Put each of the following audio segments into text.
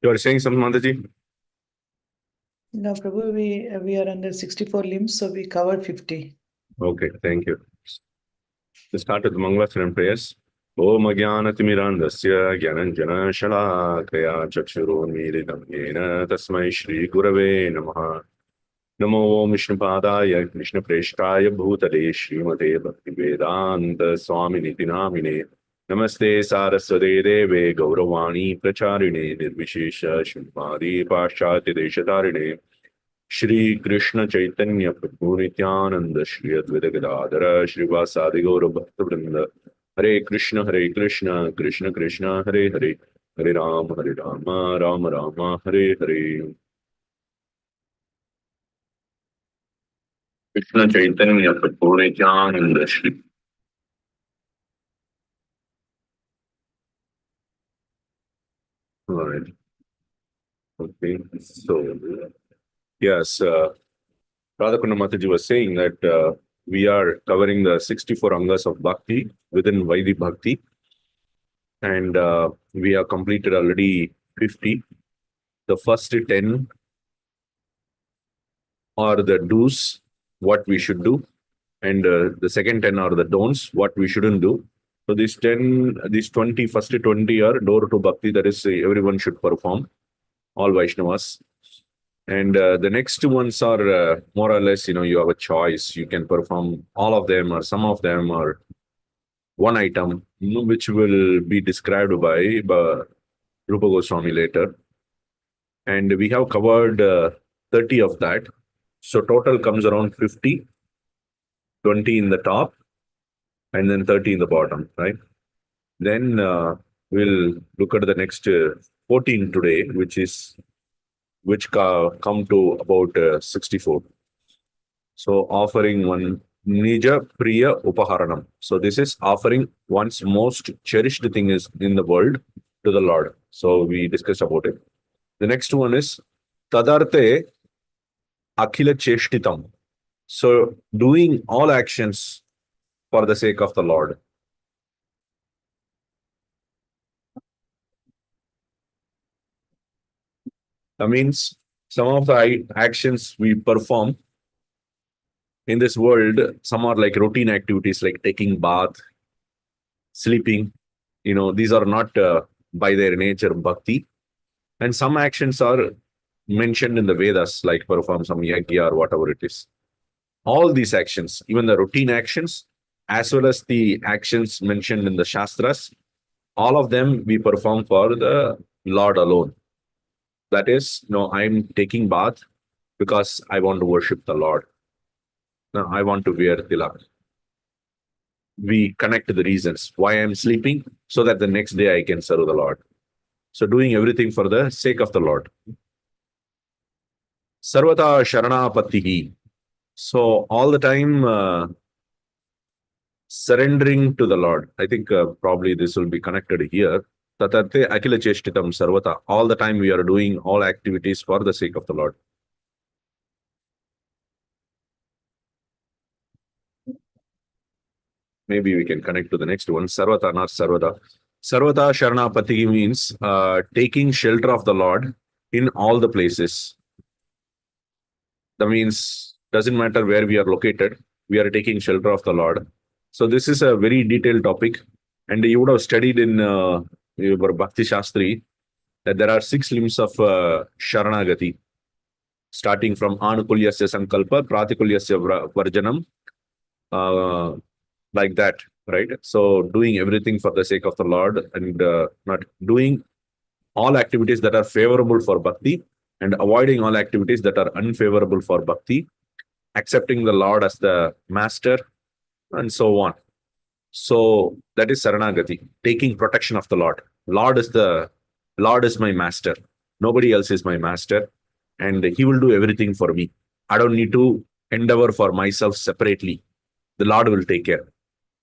You are saying something, Mataji? No, Prabhu, we are under 64 limbs, so we covered 50. Okay, thank you. Let's start with the Mangalacharan prayers. Om Ajnanatimirandasya Gyananjana Shalakaya Chakshurunmilitam Yena Tasmai Shri Gurave Namaha. Namo Vishnu Padaya Krishna Preshtaya Bhutale Srimate Bhaktivedanta Swami Nitinamine. Namaste Saraswate Deve Gauravani Pracharine Nirvishesha Shrimari Pashchati Deshatarine. Shri Krishna Chaitanya Prabhu Nityananda Shri Advaita Gadadhara Shri Vasadi Gaura Bhakta Vrinda. Hare Krishna Krishna Krishna Hare Hare Hare Rama Rama Rama Hare Hare. Krishna Chaitanya Prabhu Nityananda Shri. All right. Okay. So, yes, Radhakunda Mataji was saying that we are covering the 64 angas of Bhakti within Vaidhi Bhakti. And we have completed already 50. The first 10 are the do's, what we should do. And the second 10 are the don'ts, what we shouldn't do. So these 20, first 20 are door to Bhakti, that is everyone should perform, all Vaishnavas. And the next ones are more or less, you have a choice. You can perform all of them or some of them or one item, which will be described by Rupa Goswami later. And we have covered 30 of that. So total comes around 50, 20 in the top, and then 30 in the bottom, right? Then we'll look at the next 14 today, which come to about 64. So offering one Nija Priya Upaharanam. So this is offering one's most cherished thing is in the world to the Lord. So we discussed about it. The next one is Tadarte Akhila Cheshtitam. So doing all actions for the sake of the Lord. That means some of the actions we perform in this world, some are like routine activities like taking bath, sleeping. These are not by their nature bhakti. And some actions are mentioned in the Vedas, like perform some yajna or whatever it is. All these actions, even the routine actions, as well as the actions mentioned in the Shastras, all of them we perform for the Lord alone. That is, I'm taking bath because I want to worship the Lord. No, I want to wear tilak. We connect the reasons why I'm sleeping so that the next day I can serve the Lord. So doing everything for the sake of the Lord. Sarvata Sharanapatihi. So all the time surrendering to the Lord. I think probably this will be connected here. Tatate Akila Cheshtitam Sarvata. All the time we are doing all activities for the sake of the Lord. Maybe we can connect to the next one. Sarvata, not Sarvata. Sarvata Sharanapati means taking shelter of the Lord in all the places. That means doesn't matter where we are located, we are taking shelter of the Lord. So this is a very detailed topic, and you would have studied in your Bhakti Shastri that there are 6 limbs of Sharanagati, starting from Anukulyasya Sankalpa, Pratikulyasya Varjanam, like that, right? So doing everything for the sake of the Lord and not doing all activities that are favorable for Bhakti and avoiding all activities that are unfavorable for Bhakti, accepting the Lord as the master, and so on. So that is Saranagati, taking protection of the Lord. Lord is my master. Nobody else is my master, and He will do everything for me. I don't need to endeavor for myself separately. The Lord will take care.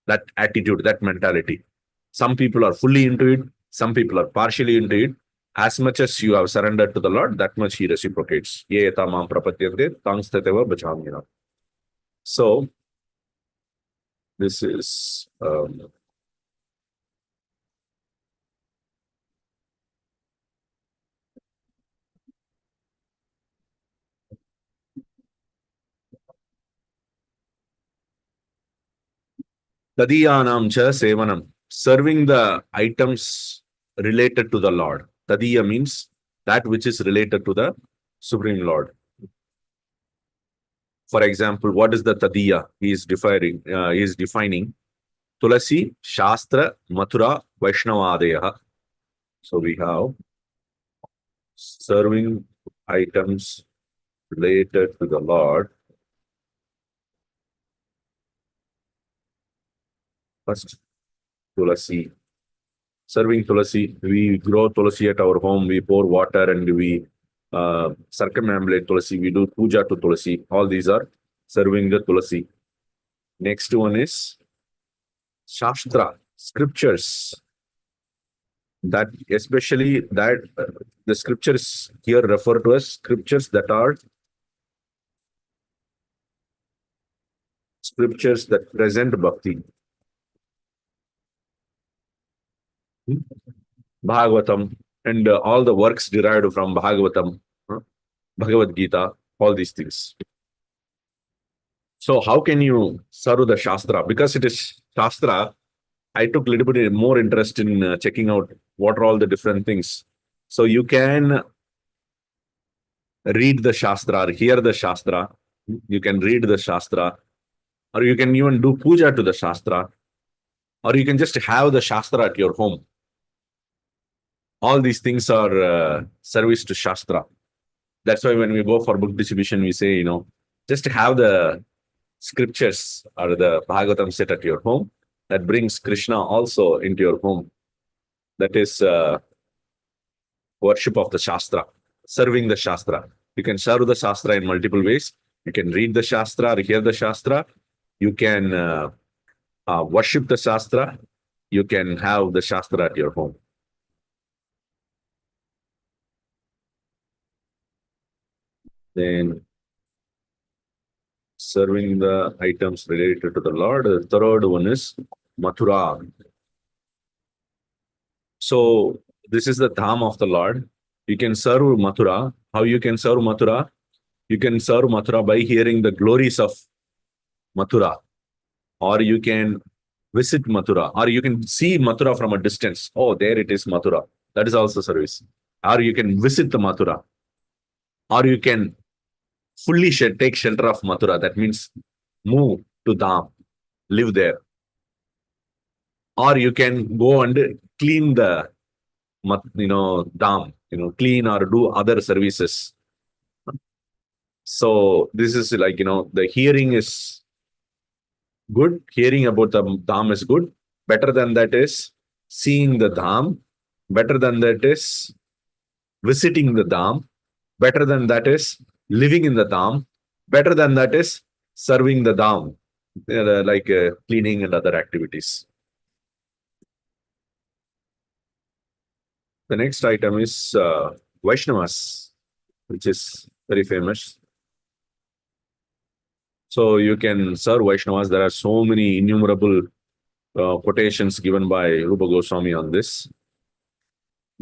That attitude, that mentality. Some people are fully into it. Some people are partially into it. As much as you have surrendered to the Lord, that much He reciprocates. So this is Tadiyanam cha sevanam. Serving the items related to the Lord. Tadiya means that which is related to the Supreme Lord. For example, what is the Tadiya? He is defining Tulasi, Shastra, Mathura, Vaishnavadeya. So we have serving items related to the Lord. First, Tulasi. Serving Tulasi. We grow Tulasi at our home. We pour water and we circumambulate Tulasi. We do puja to Tulasi. All these are serving the Tulasi. Next one is Shastra, scriptures. That especially that the scriptures here refer to as scriptures that present bhakti. Bhagavatam and all the works derived from Bhagavatam, Bhagavad Gita, all these things. So how can you serve the Shastra? Because it is Shastra, I took a little bit more interest in checking out what are all the different things. So you can read the Shastra or hear the Shastra. You can read the Shastra, or you can even do puja to the Shastra, or you can just have the Shastra at your home. All these things are service to Shastra. That's why when we go for book distribution, we say, just have the scriptures or the Bhagavatam set at your home. That brings Krishna also into your home. That is worship of the Shastra, serving the Shastra. You can serve the Shastra in multiple ways. You can read the Shastra or hear the Shastra. You can worship the Shastra. You can have the Shastra at your home. Then serving the items related to the Lord. The third one is Mathura. So this is the Dham of the Lord. You can serve Mathura. How you can serve Mathura? You can serve Mathura by hearing the glories of Mathura. Or you can visit Mathura. Or you can see Mathura from a distance. Oh, there it is Mathura. That is also service. Or you can visit the Mathura. Or you can fully take shelter of Mathura. That means move to Dham, live there. Or you can go and clean the Dham, clean or do other services. So this is like, the hearing is good. Hearing about the Dham is good. Better than that is seeing the Dham. Better than that is visiting the Dham. Better than that is living in the Dham. Better than that is serving the Dham, like cleaning and other activities. The next item is Vaishnavas, which is very famous. So you can serve Vaishnavas. There are so many innumerable quotations given by Rupa Goswami on this.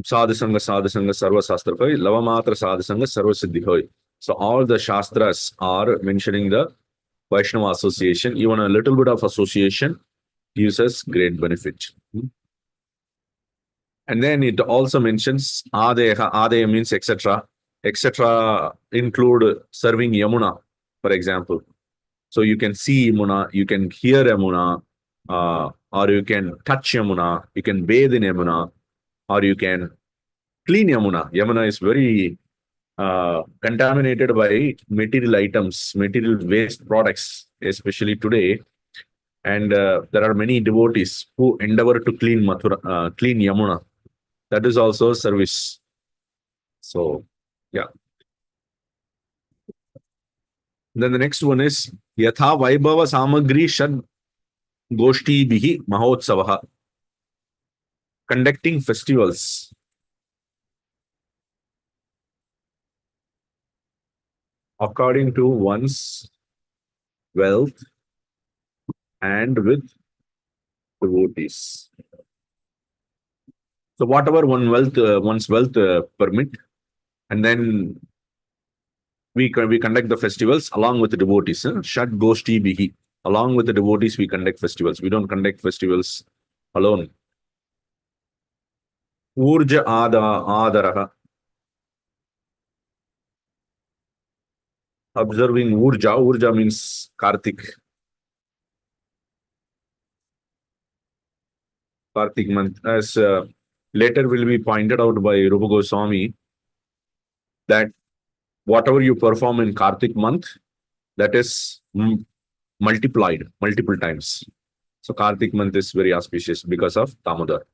Sadhasanga, Sarva Sastrafai, Lavamatra Sadhasanga, Sarva Siddhihoi. So all the Shastras are mentioning the Vaishnava association. Even a little bit of association gives us great benefit. And then it also mentions Adeha. Adeya means etc. Etc. include serving Yamuna, for example. So you can see Yamuna, you can hear Yamuna, or you can touch Yamuna, you can bathe in Yamuna, or you can clean Yamuna. Yamuna is very contaminated by material items, material waste products, especially today. And there are many devotees who endeavor to clean Mathura, clean Yamuna. That is also service. So, yeah. Then the next one is Yatha Vaibhava Samagri Shad Goshti Bihi Mahotsavaha. Conducting festivals. According to one's wealth and with devotees. So whatever one's wealth permit, and then we conduct the festivals along with the devotees. Shad Goshti Bihi. Along with the devotees, we conduct festivals. We don't conduct festivals alone. Urja Adaraha. Observing Urja. Urja means Kartik. Kartik month. As later will be pointed out by Rupa Goswami, that whatever you perform in Kartik month, that is multiplied multiple times. So Kartik month is very auspicious because of Damodar.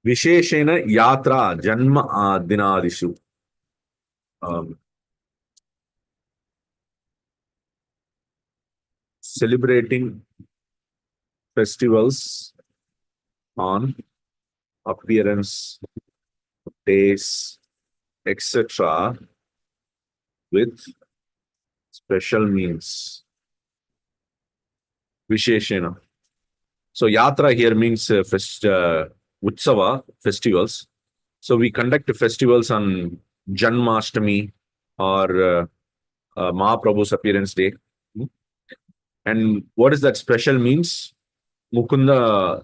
Visheshena Yatra Janma Dinadishu. Celebrating festivals on appearance, days, etc. with special means. Visheshena. So Yatra here means Utsava, festivals. So we conduct festivals on Janmashtami or Mahaprabhu's appearance day. And what is that special means? Mukunda,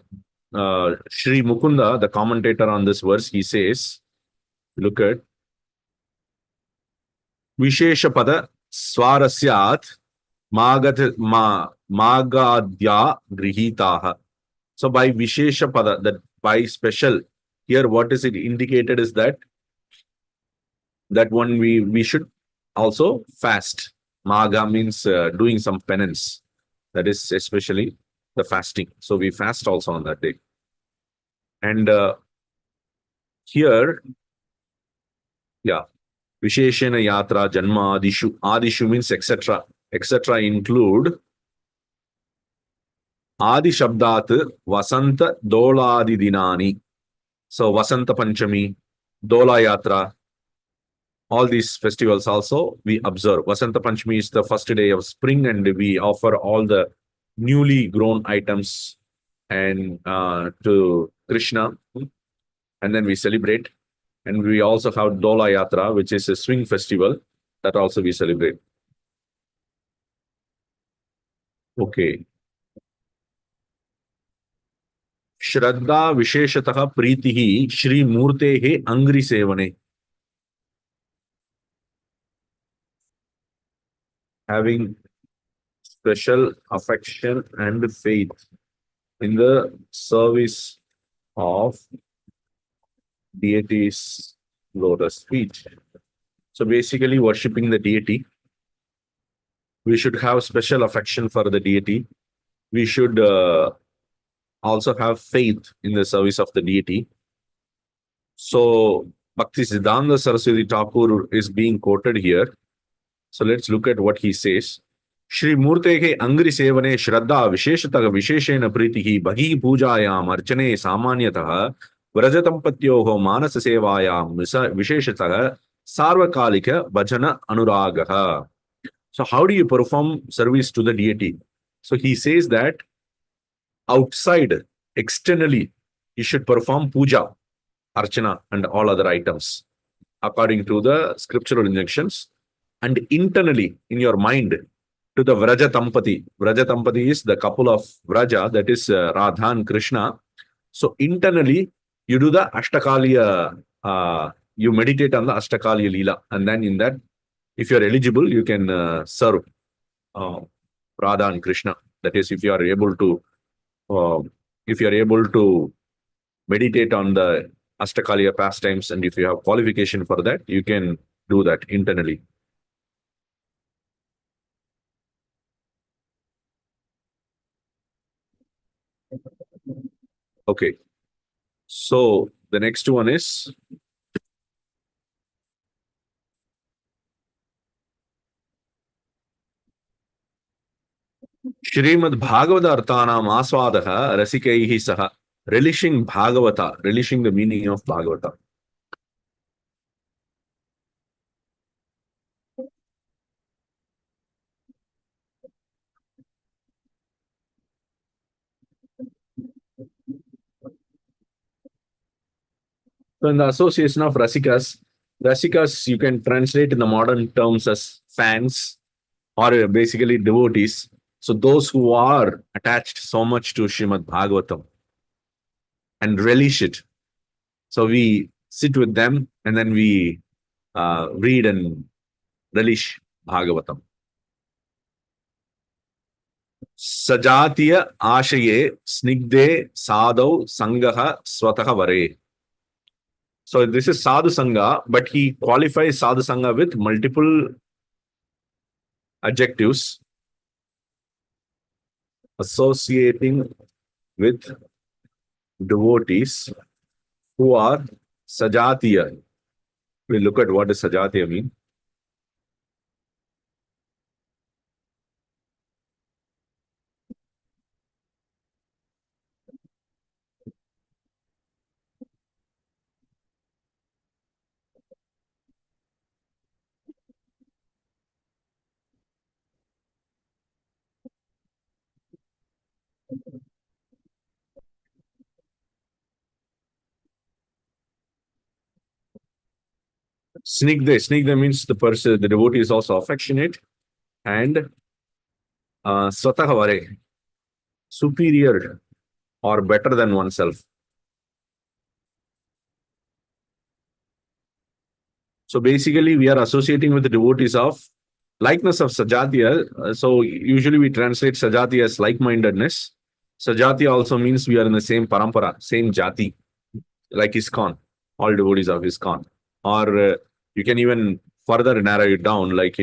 Sri Mukunda, the commentator on this verse, he says, look at Visheshapada Swarasyat Magadya Grihitaha. So by Visheshapada, that by special, here what is it indicated is that one we should also fast. Maga means doing some penance. That is especially the fasting. So we fast also on that day. And here, yeah, Visheshena Yatra Janma Adishu. Adishu means etc. Etc. include Adi Shabdat Vasanta Doladi Dinani. So Vasanta Panchami, Dola Yatra, all these festivals also we observe. Vasanta Panchami is the first day of spring, and we offer all the newly grown items and to Krishna, and then we celebrate. And we also have Dola Yatra, which is a swing festival, that also we celebrate. Okay. Shraddha Visheshataha Pritihi Shri Murtehe Angri Sevane. Having special affection and faith in the service of deity's lotus feet. So basically worshipping the deity. We should have special affection for the deity. We should also have faith in the service of the deity. So Bhakti-siddhanta Saraswati Thakur is being quoted here. So let's look at what he says. Shri Murtehe Angri Sevane Shraddha Visheshataha Visheshena Pritihi Bhahi Pujayam Archane Samanyataha Vrajatampatyoho Manasa Sevayam Visheshataha Sarvakalika Bhajana Anuragaha. So how do you perform service to the deity? So he says that outside, externally, you should perform puja, archana, and all other items according to the scriptural injunctions. And internally, in your mind, to the Vraja Tampati. Vraja Tampati is the couple of Vraja, that is Radha and Krishna. So internally, you do the Ashtakaliya, you meditate on the Ashtakaliya Leela. And then in that, if you are eligible, you can serve Radha and Krishna. That is, if you are able to meditate on the Ashtakaliya pastimes, and if you have qualification for that, you can do that internally. Okay. So the next one is Shrimad Bhagavata Arthanam Aswadaha Rasikaihi Saha. Relishing Bhagavata, relishing the meaning of Bhagavata. So in the association of Rasikas you can translate in the modern terms as fans or basically devotees. So those who are attached so much to Srimad Bhagavatam and relish it. So we sit with them and then we read and relish Bhagavatam. Sajatiya Ashaye Snigde Sadau Sangaha Swataha Vare. So this is Sadhu Sangha, but he qualifies Sadhu Sangha with multiple adjectives associating with devotees who are Sajatiya. We'll look at what does Sajatiya mean. Snigdha means the person, the devotee is also affectionate, and Swataha Vare, superior or better than oneself. So basically, we are associating with the devotees of likeness of Sajatiya. So usually we translate Sajatiya as like-mindedness. Sajatiya also means we are in the same parampara, same jati, like ISKCON, all devotees of ISKCON. Or you can even further narrow it down, like,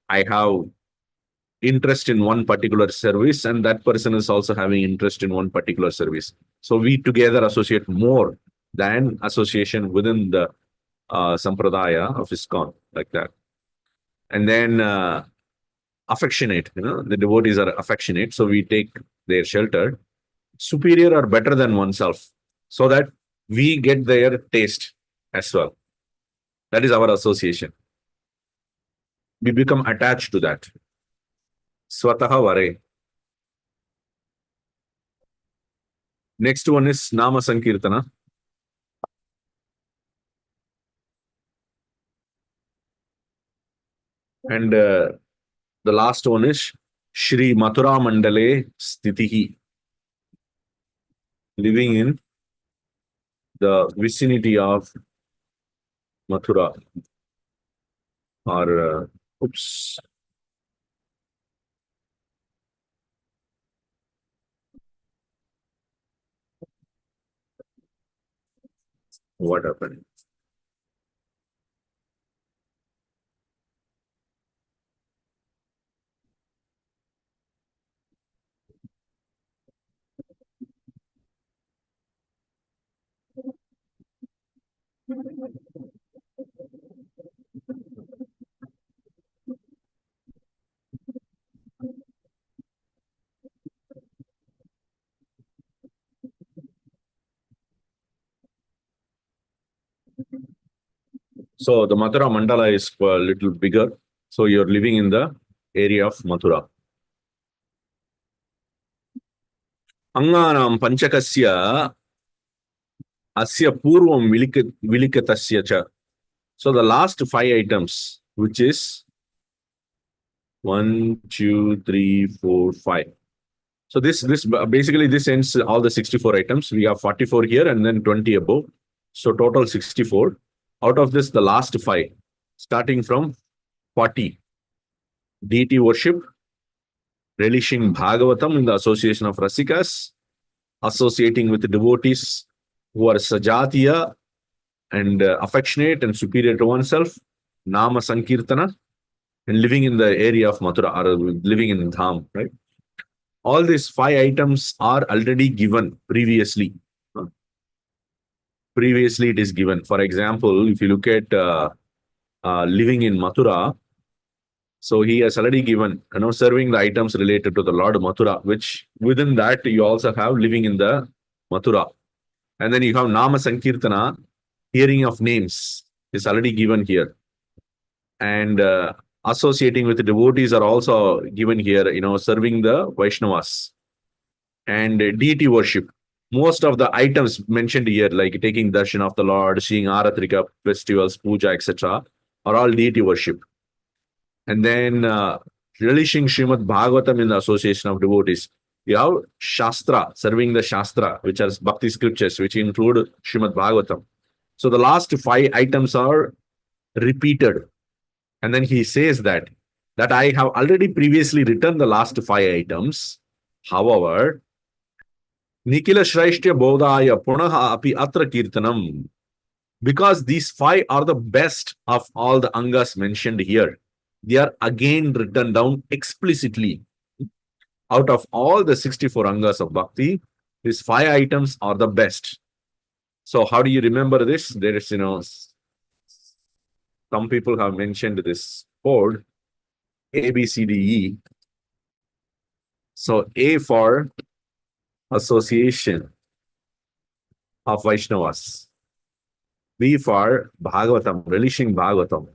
I have interest in one particular service and that person is also having interest in one particular service. So we together associate more than association within the sampradaya of ISKCON, like that. And then affectionate, the devotees are affectionate, so we take their shelter. Superior or better than oneself, so that we get their taste as well. That is our association. We become attached to that. Swataha Vare. Next one is Nama Sankirtana. And the last one is Shri Mathura Mandale Sthitihi. Living in the vicinity of Mathura. Or, oops. What happened? So the Mathura Mandala is a little bigger. So you're living in the area of Mathura. Anganam Panchakasya Asya Purvam Vilikatasya Cha. So the last 5 items, which is 1, 2, 3, 4, 5. So this basically this ends all the 64 items. We have 44 here and then 20 above. So total 64. Out of this, the last 5, starting from 40. Deity worship, relishing Bhagavatam in the association of Rasikas, associating with the devotees who are Sajatiya and affectionate and superior to oneself, Nama Sankirtana, and living in the area of Mathura or living in Dham, right? All these 5 items are already given previously. Previously, it is given. For example, if you look at living in Mathura, so he has already given, serving the items related to the Lord Mathura, which within that you also have living in the Mathura. And then you have Nama Sankirtana, hearing of names is already given here. And associating with the devotees are also given here, serving the Vaishnavas. And deity worship. Most of the items mentioned here, like taking darshan of the Lord, seeing Aratrika festivals, puja, etc., are all deity worship. And then relishing Srimad Bhagavatam in the association of devotees. You have Shastra, serving the Shastra, which are Bhakti scriptures, which include Srimad Bhagavatam. So the last 5 items are repeated. And then he says that I have already previously written the last 5 items. However, Nikila Shraishtya Bodhaya Punaha Api Atra Kirtanam. Because these 5 are the best of all the angas mentioned here. They are again written down explicitly. Out of all the 64 angas of bhakti, these 5 items are the best. So how do you remember this? There is, some people have mentioned this code A, B, C, D, E. So A for association of Vaishnavas. B for Bhagavatam, relishing Bhagavatam.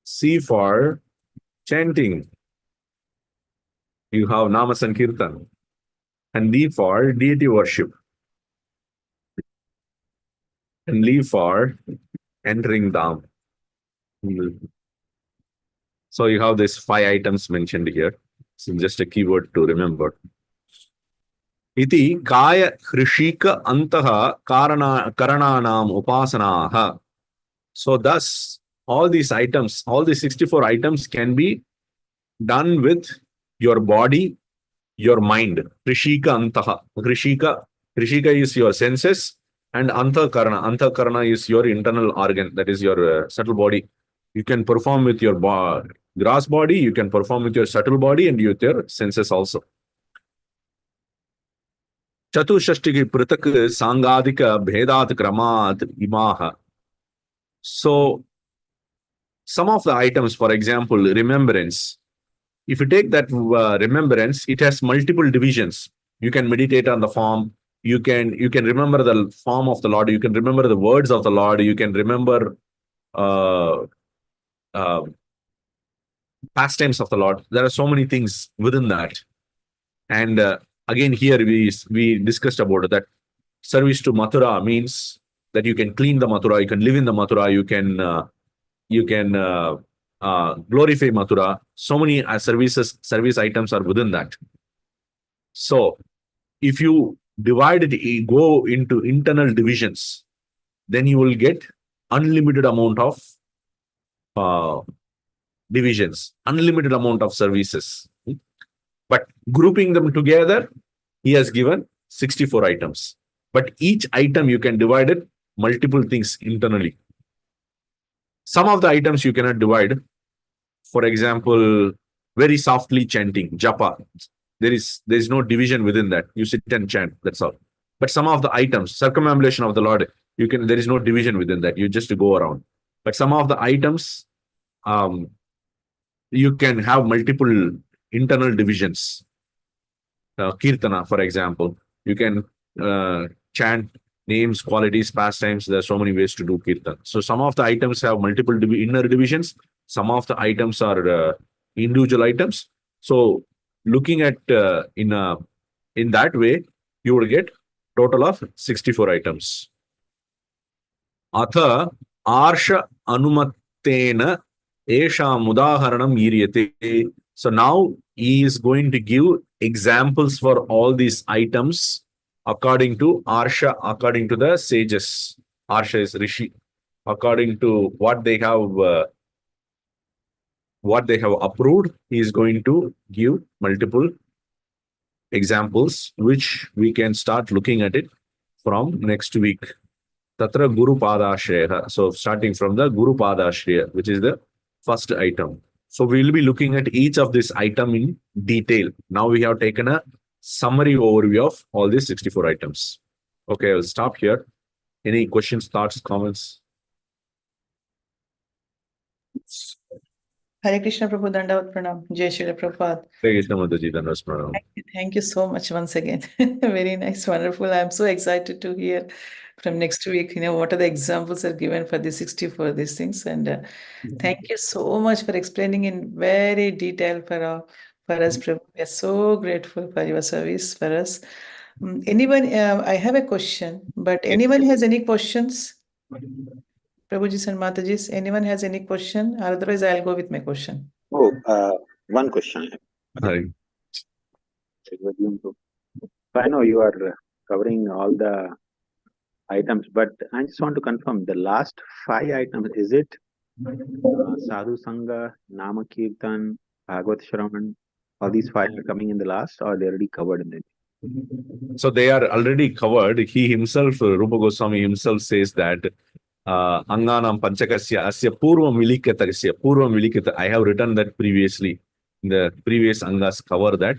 C for chanting. You have Nama Sankirtan. And D for deity worship. And L for entering Dham. So you have these 5 items mentioned here. So just a keyword to remember. Iti kaya hrishika antaha karananam upasanaha. So thus, all these items, all these 64 items can be done with your body, your mind. Hrishika antaha. Hrishika is your senses, and antakarana is your internal organ, that is your subtle body. You can perform with your gross body, you can perform with your subtle body, and with your senses also. Chatushtiki Pratak Sangadika Bhedat Kramat Imaha. So, some of the items, for example, remembrance. If you take that remembrance, it has multiple divisions. You can meditate on the form. You can remember the form of the Lord. You can remember the words of the Lord. You can remember pastimes of the Lord. There are so many things within that. And again, here we discussed about that service to Mathura means that you can clean the Mathura, you can live in the Mathura, you can glorify Mathura. So many service items are within that. So if you divide it, go into internal divisions, then you will get unlimited amount of divisions, unlimited amount of services. But grouping them together, he has given 64 items. But each item you can divide it multiple things internally. Some of the items you cannot divide. For example, very softly chanting, japa. There is no division within that. You sit and chant, that's all. But some of the items, circumambulation of the Lord, there is no division within that. You just go around. But some of the items, you can have multiple internal divisions. Kirtana, for example, you can chant names, qualities, pastimes. There are so many ways to do kirtan. So some of the items have multiple inner divisions. Some of the items are individual items. So looking at in that way, you would get total of 64 items. Atha arsha anumattena esha mudaharanam yiryate. So now he is going to give examples for all these items according to Arsha, according to the sages. Arsha is Rishi. According to what they have approved, he is going to give multiple examples, which we can start looking at it from next week. Tatra Guru Padashreya. So starting from the Guru Padashreya, which is the first item. So we will be looking at each of this item in detail. Now we have taken a summary overview of all these 64 items. Okay, I'll stop here. Any questions, thoughts, comments? Hare Krishna Prabhu, Dandavat Pranam. Jai Shri Prabhupada. Hare Krishna Mataji, Dandavat Pranam. Thank you so much once again. Very nice, wonderful. I'm so excited to hear from next week, what are the examples are given for the 64 these things. And thank you so much for explaining in very detail for us, Prabhu. We are so grateful for your service for us. Anyone, I have a question, but anyone has any questions? Prabhuji and Mataji, anyone has any question? Otherwise, I'll go with my question. Oh, one question I have. Hi. So I know you are covering all the items, but I just want to confirm the last 5 items. Is it Sadhu Sangha, Nama Kirtan, Bhagavad Shravan? All these 5 are coming in the last, or they already covered in it? So they are already covered. He himself, Rupa Goswami himself says that Anganam Panchakasya Asya Purvam Vilikatasya Purvam Vilikata. I have written that previously. The previous Angas cover that.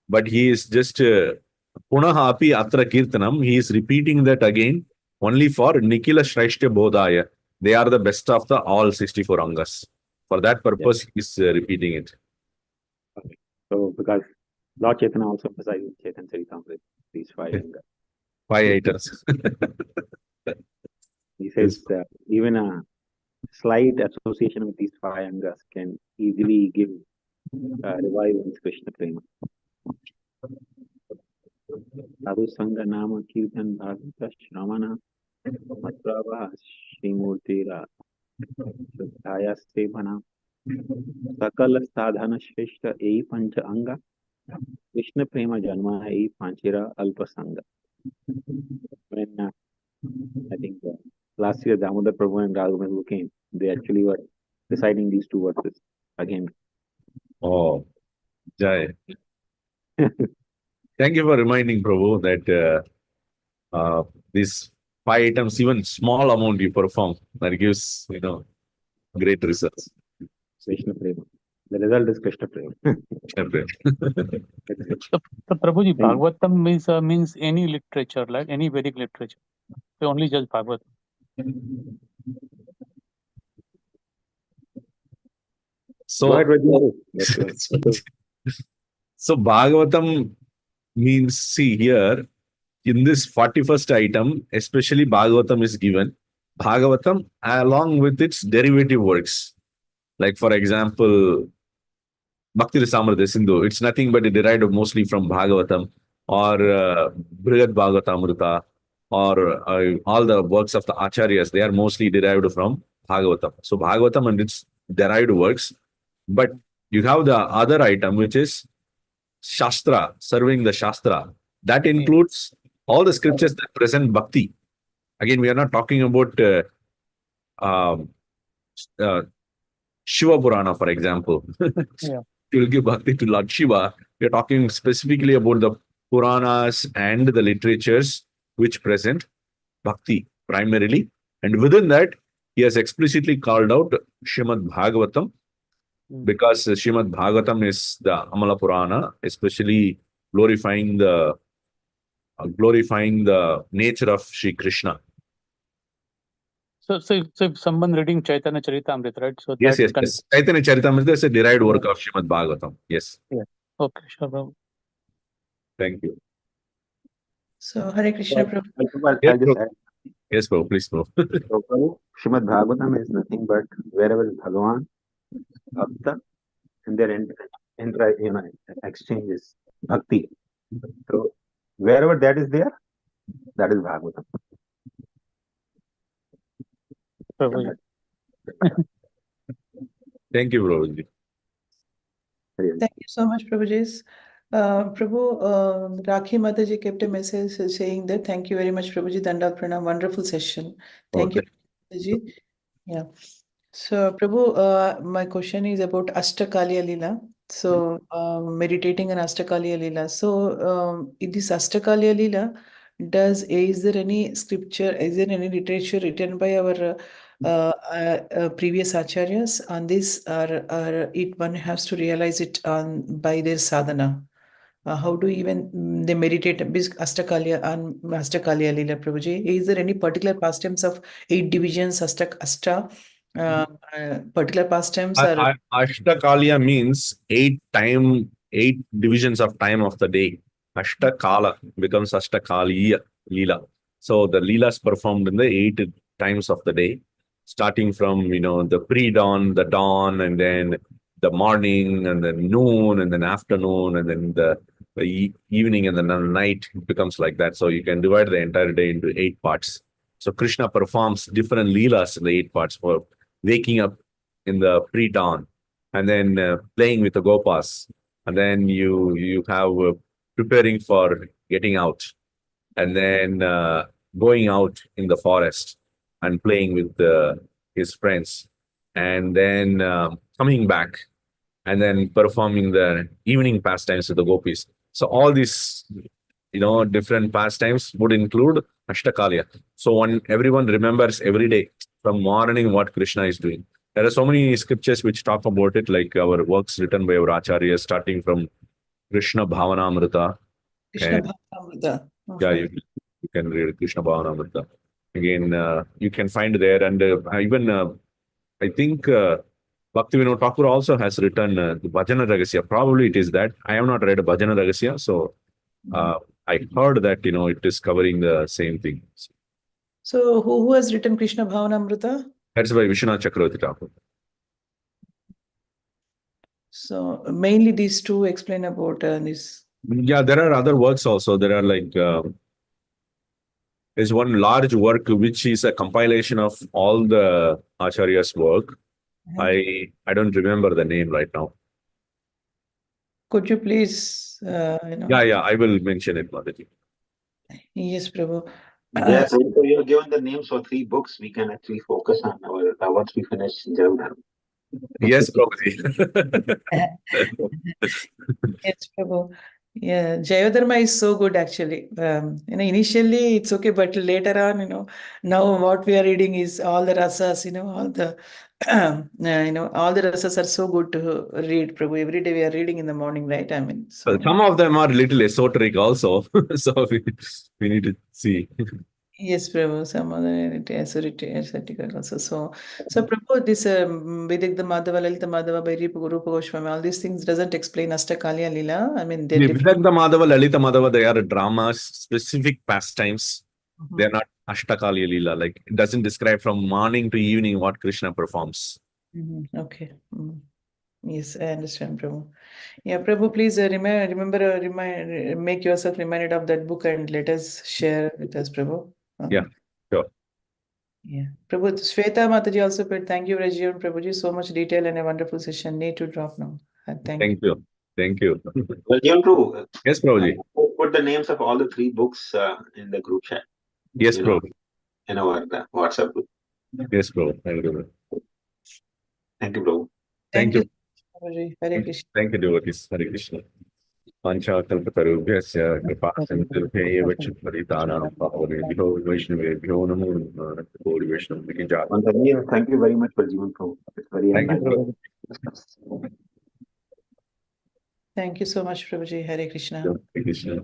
But he is just Punaha api atra kirtanam. He is repeating that again only for Nikila Shrestha Bodhaya. They are the best of the all 64 Angas. For that purpose, he is repeating it. Okay. So because Lord Chaitanya also emphasizes Chaitanya Charitamrita, these 5 Angas. 5 items. He says even a slight association with these 5 Angas can easily give revival in Krishna Prema. Sadhu Sangha Nama Kirtan Bhagavata Shravana Matrava Srimurtira Shraddhaya Sevana Sakala Sadhana Shrestha Ei Pancha Anga Krishna Prema Janma Ei Panchira Alpa Sangha. When I think last year Damodar Prabhu and Raghuvan came, they actually were reciting these 2 verses again. Oh, Jai. Thank you for reminding Prabhu that these 5 items, even small amount you perform, that gives, great results. Krishna Prema. The result is Krishna Prema. So Prabhuji, Bhagavatam means any literature, like any Vedic literature. So only just Bhagavatam. So Bhagavatam means, see here, in this 41st item, especially Bhagavatam is given. Bhagavatam along with its derivative works. Like for example, Bhakti-rasāmṛta-sindhu, it's nothing but derived mostly from Bhagavatam, or Bhagavatamrta, or all the works of the Acharyas, they are mostly derived from Bhagavatam. So Bhagavatam and its derived works. But you have the other item, which is Shastra, serving the Shastra. That includes all the scriptures that present Bhakti. Again, we are not talking about Shiva Purana, for example. Yeah. You will give Bhakti to Lord Shiva. We are talking specifically about the Puranas and the literatures which present Bhakti primarily. And within that, he has explicitly called out Srimad Bhagavatam, because Srimad Bhagavatam is the Amala Purana, especially glorifying the nature of Sri Krishna. So if someone reading Chaitanya Charitamrita, right? So Yes. Chaitanya Charitamrita is a derived work of Srimad Bhagavatam. Yes. Yeah. Okay, sure, Prabhu. Thank you. So Hare Krishna Prabhu. I'll just add. Yes, Prabhu, please, Prabhu. So, Prabhu, Srimad Bhagavatam is nothing but wherever Bhagavan, Bhakta, and their exchanges, Bhakti. So wherever that is there, that is Bhagavatam. Prabhuji. Thank you, Prabhuji. Thank you so much, Prabhuji. Prabhu, Rakhi Mataji kept a message saying that thank you very much, Prabhuji. Dandak Pranam, wonderful session. Thank you, Mataji. Yeah. So, Prabhu, my question is about Ashtakaliya Leela. So, meditating on Ashtakaliya Leela. So, in this Ashtakaliya Leela, is there any scripture, is there any literature written by our previous acharyas on this, or one has to realize it by their sadhana? How do even they meditate Ashtakaliya on Ashtakaliya Leela, Prabhuji? Is there any particular pastimes of 8 divisions, particular pastimes? Ashtakaliya means 8 divisions of time of the day. Ashtakala becomes Ashtakaliya Leela. So the Leelas performed in the 8 times of the day, starting from, the pre-dawn, the dawn, and then the morning, and then noon, and then afternoon, and then the evening, and then the night. It becomes like that. So you can divide the entire day into 8 parts. So Krishna performs different Leelas in the 8 parts, for waking up in the pre-dawn, and then playing with the gopas, and then you have preparing for getting out, and then going out in the forest and playing with his friends, and then coming back and then performing the evening pastimes with the gopis. So all these, different pastimes would include Ashtakalya. So everyone remembers every day from morning what Krishna is doing. There are so many scriptures which talk about it, like our works written by our acharyas, starting from Krishna Bhakti-rasāmṛta. Krishna And Bhakti-rasāmṛta. yeah, Okay. you can read Krishna Bhakti-rasāmṛta. Again, you can find there, and even I think Bhakti Vinod Thakur also has written the Bhajana Ragasya. Probably it is that. I have not read Bhajana Ragasya, so I heard that it is covering the same thing. So who has written Krishna Bhavanamrita? That's by Vishwanath Chakravarti Thakur. So mainly these two explain about this. Yeah, there are other works also. There are like there's one large work which is a compilation of all the Acharya's work. I don't remember the name right now. Could you please, Yeah, I will mention it, Mataji. Yes, Prabhu. Yes, so you have given the names for 3 books. We can actually focus on our once we finish Jayodharma. Yes, Prabhuji. Yes, Prabhu. Yeah, Jayodharma is so good actually. Initially it's okay, but later on, now what we are reading is all the rasas, all the, all the rasas are so good to read, Prabhu. Every day we are reading in the morning, right? I mean, so. Well, some of them are little esoteric also, so we need to see. Yes, Prabhu. Some other ascetical also. So Prabhu, this Vidikta Madhava, Lalita Madhava by Rupa Goswami, all these things doesn't explain Ashtakalya Lila. I mean, they're different. Vidagdha Madhava, Lalita Madhava, they are dramas, specific pastimes. They are not Ashtakalya Leela. Like it doesn't describe from morning to evening what Krishna performs. Okay. Yes, I understand, Prabhu. Yeah, Prabhu, please make yourself reminded of that book and let us share with us, Prabhu. Yeah, sure. Yeah. Prabhu, Shweta Mataji also said, thank you, Rajiv and Prabhuji, so much detail and a wonderful session. Need to drop now. Thank you. Thank you. Well, John Prabhu, Yes, Prabhuji. put the names of all the 3 books in the group chat. Yes, Prabhu. In our WhatsApp group. Yes, Prabhu. I will do that. Thank you, Prabhu. Thank you, Prabhuji. Hare Krishna. Thank you, devotees. Hare Krishna. Pancha kalpatarubhyasya kripa sindhubhyev chitparitanam pavanebhyo vaishnavebhyo namo namaha. Gauri Vaishnava ki jai. Once again, thank you very much for Jeevan Prabhu. It's very Thank you, enlightening. Prabhu. Thank you so much, Prabhuji. Hare Krishna. Hare Krishna.